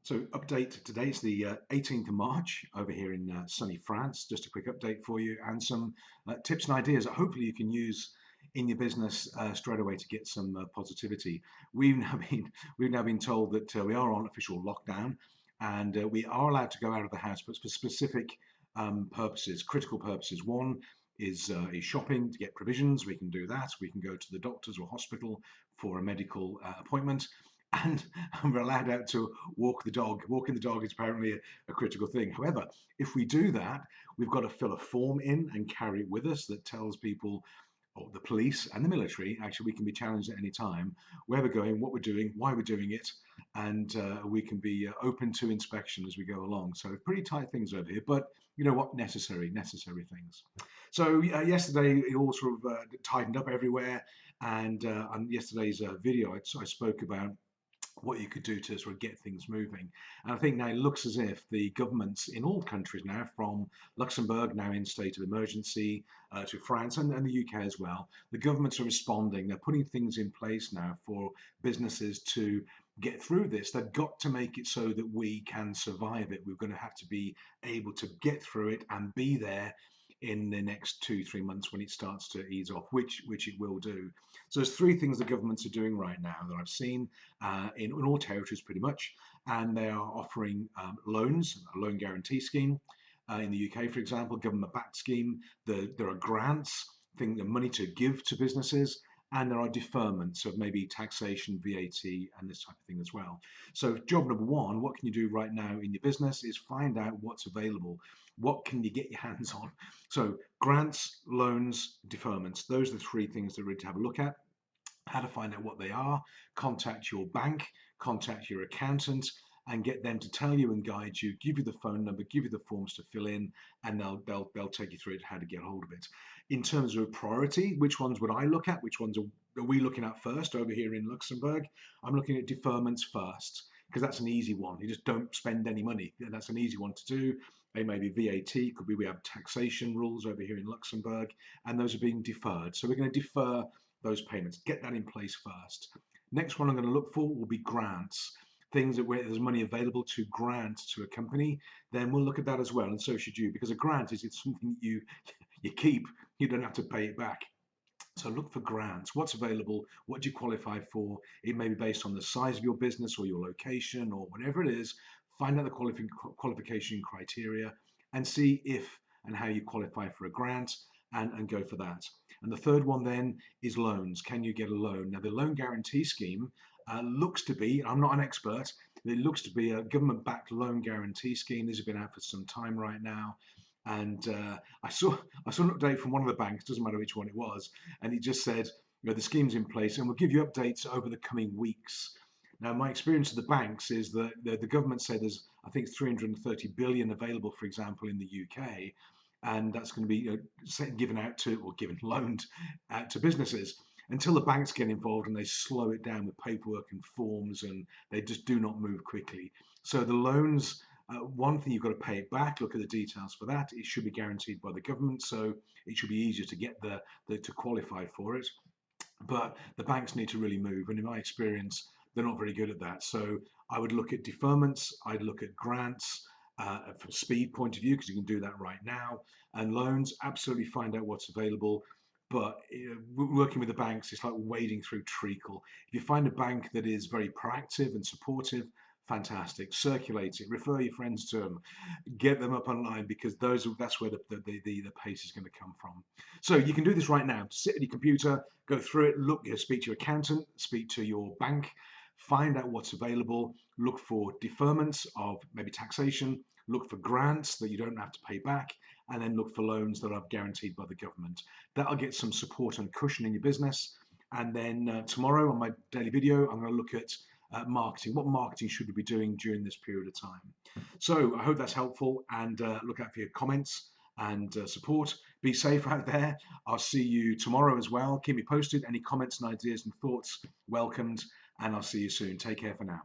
So update today, it's the 18th of March over here in sunny France. Just a quick update for you and some tips and ideas that hopefully you can use in your business straight away to get some positivity. We've now been we've now been told that we are on official lockdown and we are allowed to go out of the house, but for specific purposes, critical purposes. One is shopping to get provisions. We can do that. We can go to the doctors or hospital for a medical appointment and we're allowed out to walk the dog. Walking the dog is apparently a critical thing. However, if we do that, we've got to fill a form in and carry it with us that tells people, or the police and the military, actually we can be challenged at any time, where we're going, what we're doing, why we're doing it, and we can be open to inspection as we go along. So pretty tight things over here, but you know what, necessary things. So yesterday it all sort of tightened up everywhere, and on yesterday's video I spoke about what you could do to sort of get things moving. And I think now it looks as if the governments in all countries now, from Luxembourg now in state of emergency to France and the UK as well, the governments are responding. They're putting things in place now for businesses to get through this. They've got to make it so that we can survive it. We're going to have to be able to get through it and be there in the next 2-3 months when it starts to ease off, which it will do. So there's three things the governments are doing right now that I've seen in all territories pretty much, and they are offering loans, a loan guarantee scheme. In the UK, for example, government-backed scheme. There are grants, the money to give to businesses, and there are deferments of maybe taxation, VAT, and this type of thing as well. So job number one, what can you do right now in your business is find out what's available. What can you get your hands on? So grants, loans, deferments, those are the three things that we need to have a look at. How to find out what they are, contact your bank, contact your accountant, and get them to tell you and guide you, give you the phone number, give you the forms to fill in, and they'll take you through it, how to get hold of it. In terms of priority, which ones would I look at? Which ones are we looking at first over here in Luxembourg? I'm looking at deferments first, because that's an easy one. You just don't spend any money. That's an easy one to do. They may be VAT, could be we have taxation rules over here in Luxembourg, and those are being deferred. So we're going to defer those payments, get that in place first. Next one I'm going to look for will be grants. Things that where there's money available to grant to a company, then we'll look at that as well, and so should you, because a grant is it's something that you keep, you don't have to pay it back. So look for grants. What's available? What do you qualify for? It may be based on the size of your business or your location or whatever it is. Find out the qualification criteria and see if and how you qualify for a grant and go for that. And the third one then is loans. Can you get a loan? Now the loan guarantee scheme looks to be, I'm not an expert, it looks to be a government-backed loan guarantee scheme. These have been out for some time right now. And I saw an update from one of the banks, doesn't matter which one it was, and it just said, you know, the scheme's in place and we'll give you updates over the coming weeks. Now, my experience of the banks is that the government say there's, I think, 330 billion available, for example, in the UK, and that's going to be given out to, or given loaned out to businesses until the banks get involved and they slow it down with paperwork and forms, and they just do not move quickly. So the loans, one thing, you've got to pay it back. Look at the details for that. It should be guaranteed by the government, so it should be easier to get to qualify for it. But the banks need to really move, and in my experience, they're not very good at that. So I would look at deferments, I'd look at grants from a speed point of view, because you can do that right now, and loans, absolutely find out what's available. But working with the banks, it's like wading through treacle. If you find a bank that is very proactive and supportive, fantastic. Circulate it, refer your friends to them, get them up online, because that's where the pace is going to come from. So you can do this right now. Sit at your computer, go through it, look, speak to your accountant, speak to your bank, find out what's available, look for deferments of maybe taxation, look for grants that you don't have to pay back, and then look for loans that are guaranteed by the government. That'll get some support and cushion in your business. And then tomorrow on my daily video, I'm going to look at marketing. What marketing should we be doing during this period of time? So I hope that's helpful, and look out for your comments and support. Be safe out there. I'll see you tomorrow as well. Keep me posted. Any comments and ideas and thoughts welcomed, and I'll see you soon. Take care for now.